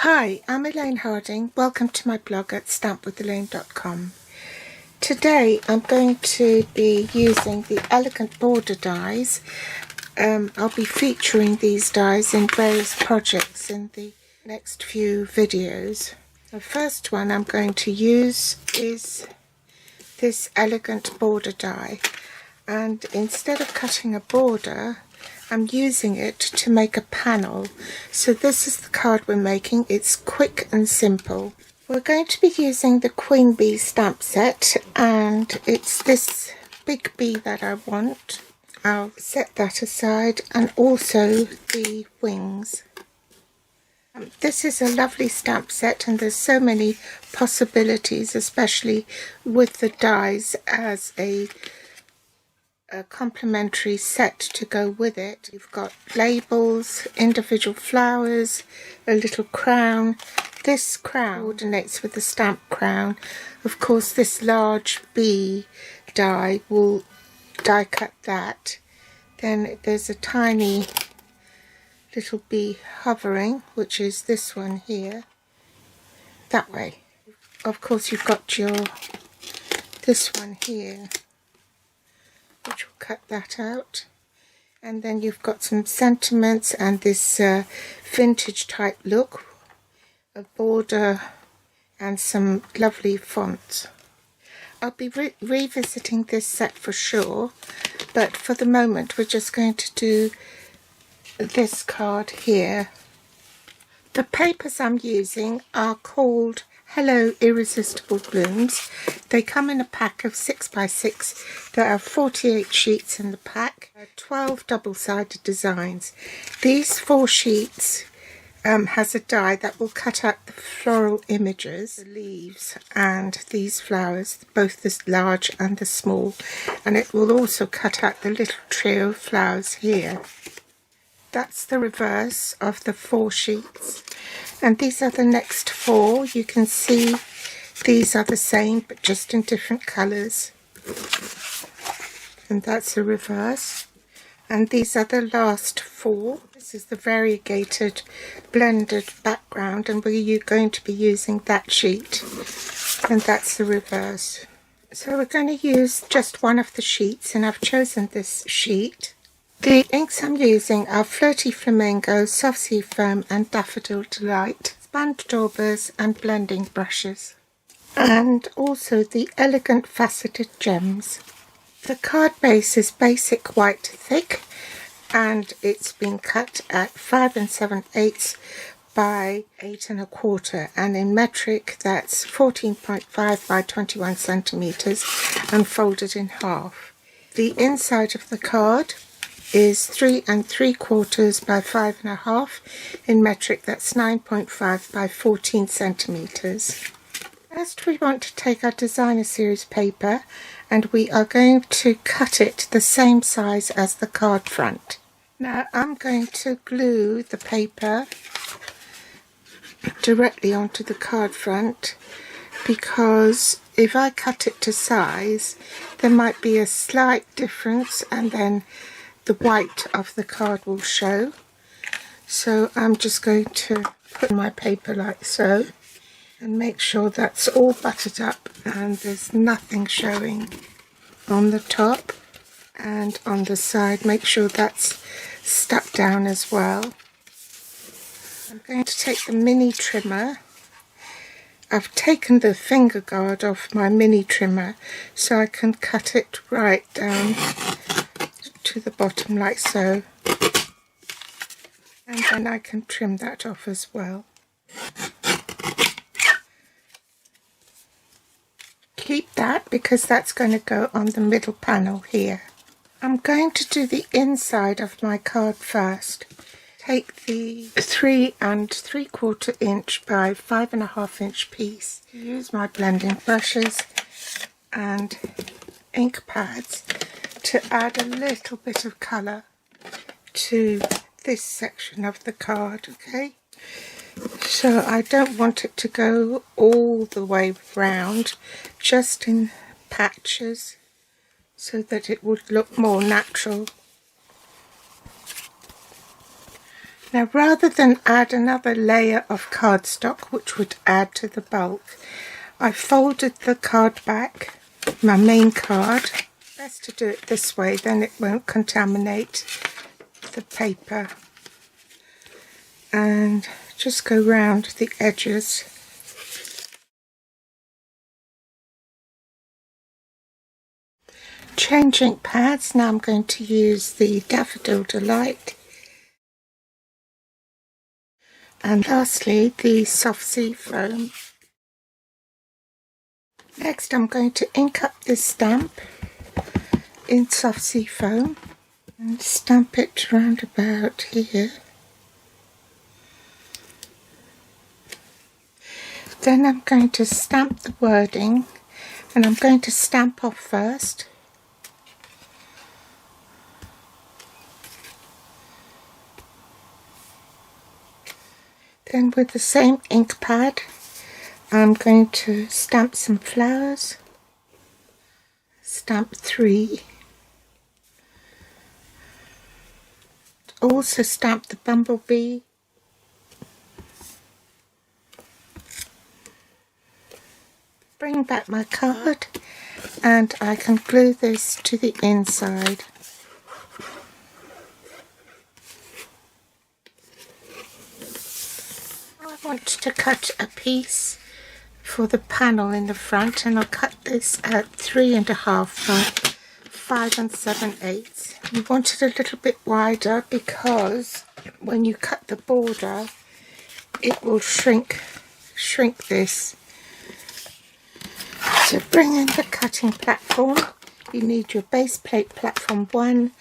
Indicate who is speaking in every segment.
Speaker 1: Hi, I'm Elaine Harding. Welcome to my blog at stampwithelaine.com. Today I'm going to be using the Elegant Border dies. I'll be featuring these dies in various projects in the next few videos. The first one I'm going to use is this Elegant Border die, and instead of cutting a border I'm using it to make a panel. So this is the card we're making. It's quick and simple. We're going to be using the Queen Bee stamp set, and it's this big bee that I want. I'll set that aside, and also the wings. This is a lovely stamp set, and there's so many possibilities, especially with the dies as a complementary set to go with it. You've got labels, individual flowers, a little crown. This crown coordinates with the stamp crown. Of course, this large bee die will die cut that. Then there's a tiny little bee hovering, which is this one here, that way. Of course, you've got this one here, which will cut that out, and then you've got some sentiments and this vintage type look, a border and some lovely fonts. I'll be revisiting this set for sure, but for the moment we're just going to do this card here. The papers I'm using are called Hello Irresistible Blooms. They come in a pack of 6x6. There are 48 sheets in the pack, 12 double-sided designs. These 4 sheets has a die that will cut out the floral images, the leaves and these flowers, both the large and the small, and it will also cut out the little trio of flowers here. That's the reverse of the 4 sheets. And these are the next 4. You can see these are the same but just in different colours. And that's the reverse. And these are the last 4. This is the variegated blended background, and we're going to be using that sheet. And that's the reverse. So we're going to use just one of the sheets, and I've chosen this sheet. The inks I'm using are Flirty Flamingo, Soft Sea Foam and Daffodil Delight, Sponge daubers and blending brushes, and also the Elegant Faceted Gems. The card base is basic white thick, and it's been cut at 5 7/8 by 8 1/4, and in metric that's 14.5 by 21 centimeters and folded in half. The inside of the card is 3 3/4 by 5 1/2. In metric that's 9.5 by 14 centimeters. First we want to take our designer series paper, and we are going to cut it the same size as the card front. Now I'm going to glue the paper directly onto the card front, because if I cut it to size there might be a slight difference, and then the white of the card will show. So I'm just going to put my paper like so and make sure that's all buttered up and there's nothing showing on the top, and on the side make sure that's stuck down as well. I'm going to take the mini trimmer. I've taken the finger guard off my mini trimmer so I can cut it right down to the bottom like so, and then I can trim that off as well. Keep that because that's going to go on the middle panel here. I'm going to do the inside of my card first. Take the 3 3/4 inch by 5 1/2 inch piece. Use my blending brushes and ink pads to add a little bit of colour to this section of the card, okay? So I don't want it to go all the way round, just in patches, so that it would look more natural. Now, rather than add another layer of cardstock, which would add to the bulk, I folded the card back, my main card. Best to do it this way, then it won't contaminate the paper. And just go round the edges. Change ink pads. Now I'm going to use the Daffodil Delight. And lastly, the Soft Sea Foam. Next, I'm going to ink up this stamp in Soft Sea Foam and stamp it round about here. Then I'm going to stamp the wording, and I'm going to stamp off first. Then with the same ink pad, I'm going to stamp some flowers. Stamp 3. Also stamp the bumblebee. Bring back my card, and I can glue this to the inside. I want to cut a piece for the panel in the front, and I'll cut this at 3.5 by 5 7/8. You want it a little bit wider because when you cut the border, it will shrink this. So bring in the cutting platform. You need your base plate platform 1,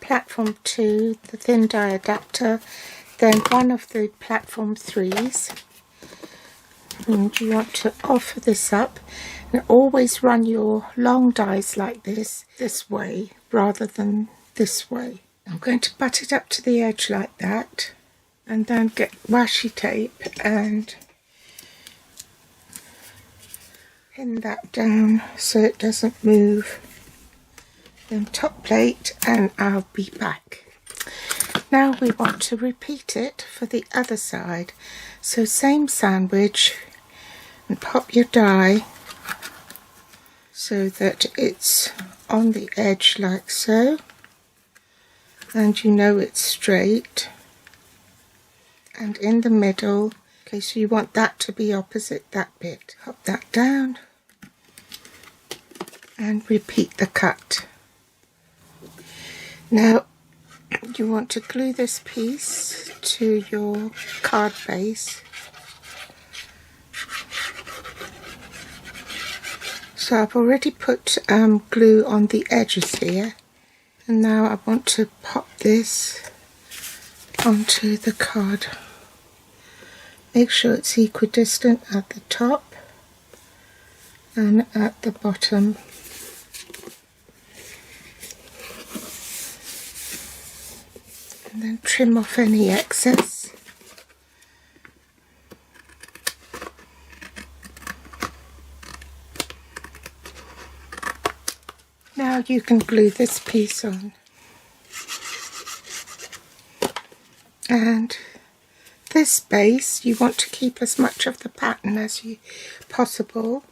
Speaker 1: platform 2, the thin die adapter, then one of the platform 3s. And you want to offer this up, and always run your long dies like this way rather than this way. I'm going to butt it up to the edge like that, and then get washi tape and pin that down so it doesn't move. Then top plate, and I'll be back. Now we want to repeat it for the other side. So same sandwich, and pop your die so that it's on the edge like so, and you know it's straight, and in the middle. Okay, so you want that to be opposite that bit. Pop that down and repeat the cut. Now you want to glue this piece to your card base. So I've already put glue on the edges here, and now I want to pop this onto the card. Make sure it's equidistant at the top and at the bottom. And then trim off any excess. Now you can glue this piece on. And this base, you want to keep as much of the pattern as possible,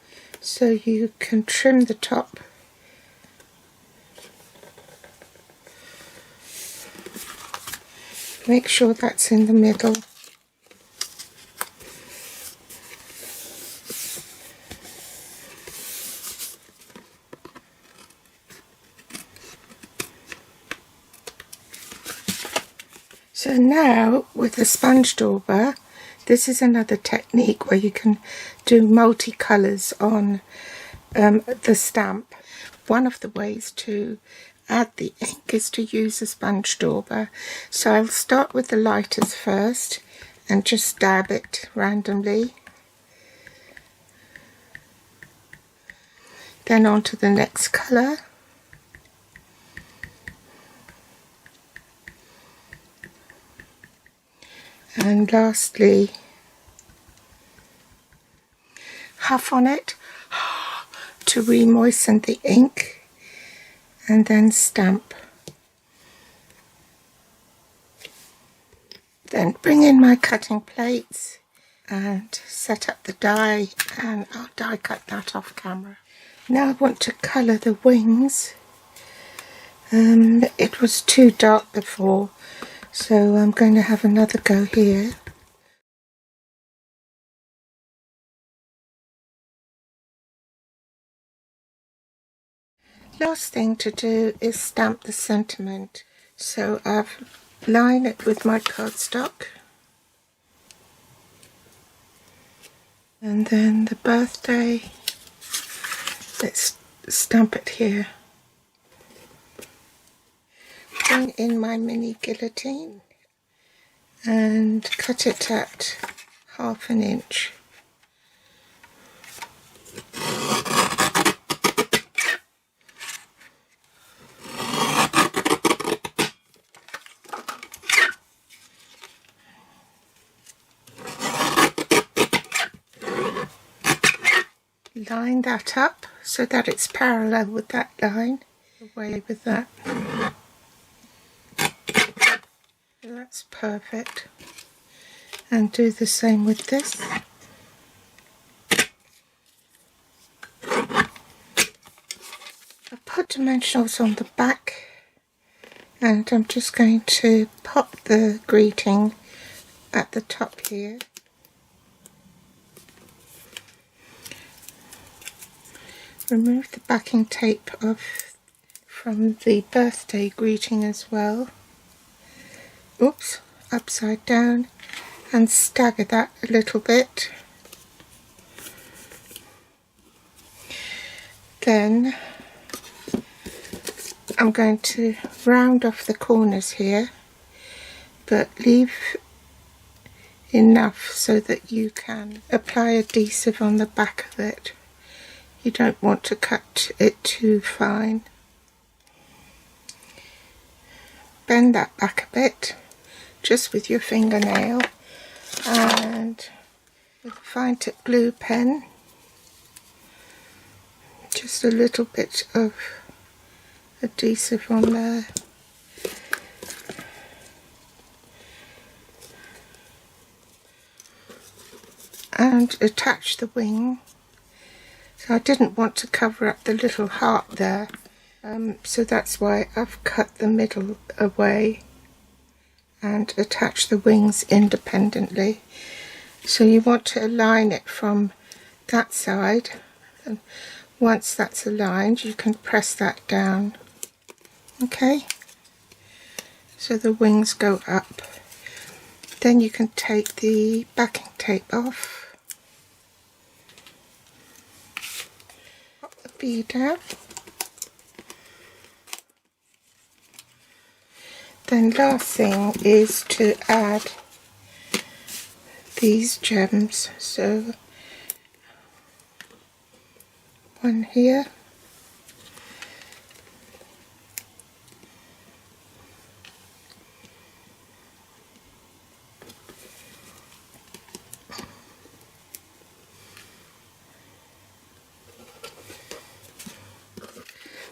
Speaker 1: so you can trim the top. Make sure that's in the middle. So now with the sponge dauber, this is another technique where you can do multicolours on the stamp. One of the ways to add the ink is to use a sponge dauber. So I'll start with the lighters first and just dab it randomly. Then on to the next colour. And lastly, huff on it to re-moisten the ink, and then stamp. Then bring in my cutting plates and set up the die, and I'll die cut that off camera. Now I want to colour the wings. It was too dark before, so I'm going to have another go here. Last thing to do is stamp the sentiment. So I've lined it with my cardstock. And then the birthday, let's stamp it here. Bring in my mini guillotine and cut it at 1/2 inch. Line that up so that it's parallel with that line. Away with that. That's perfect. And do the same with this. I put dimensionals on the back, and I'm just going to pop the greeting at the top here. Remove the backing tape off from the birthday greeting as well. Oops, upside down, and stagger that a little bit. Then I'm going to round off the corners here, but leave enough so that you can apply adhesive on the back of it. You don't want to cut it too fine. Bend that back a bit, just with your fingernail, and with a fine tip glue pen, just a little bit of adhesive on there. And attach the wing. So I didn't want to cover up the little heart there, so that's why I've cut the middle away and attach the wings independently. So you want to align it from that side, and once that's aligned you can press that down. Okay, so the wings go up. Then you can take the backing tape off. Bead out. Then last thing is to add these gems. So one here,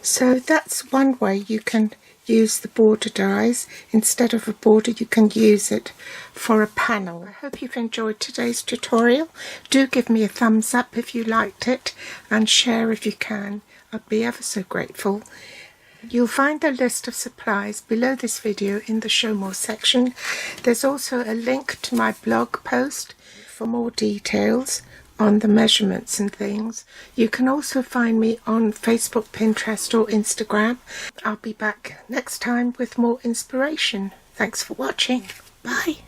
Speaker 1: so that's one way you can use the border dies. Instead of a border, you can use it for a panel. I hope you've enjoyed today's tutorial. Do give me a thumbs up if you liked it, and share if you can. I'd be ever so grateful. You'll find the list of supplies below this video in the Show More section. There's also a link to my blog post for more details on the measurements and things. You can also find me on Facebook, Pinterest or Instagram. I'll be back next time with more inspiration. Thanks for watching. Bye.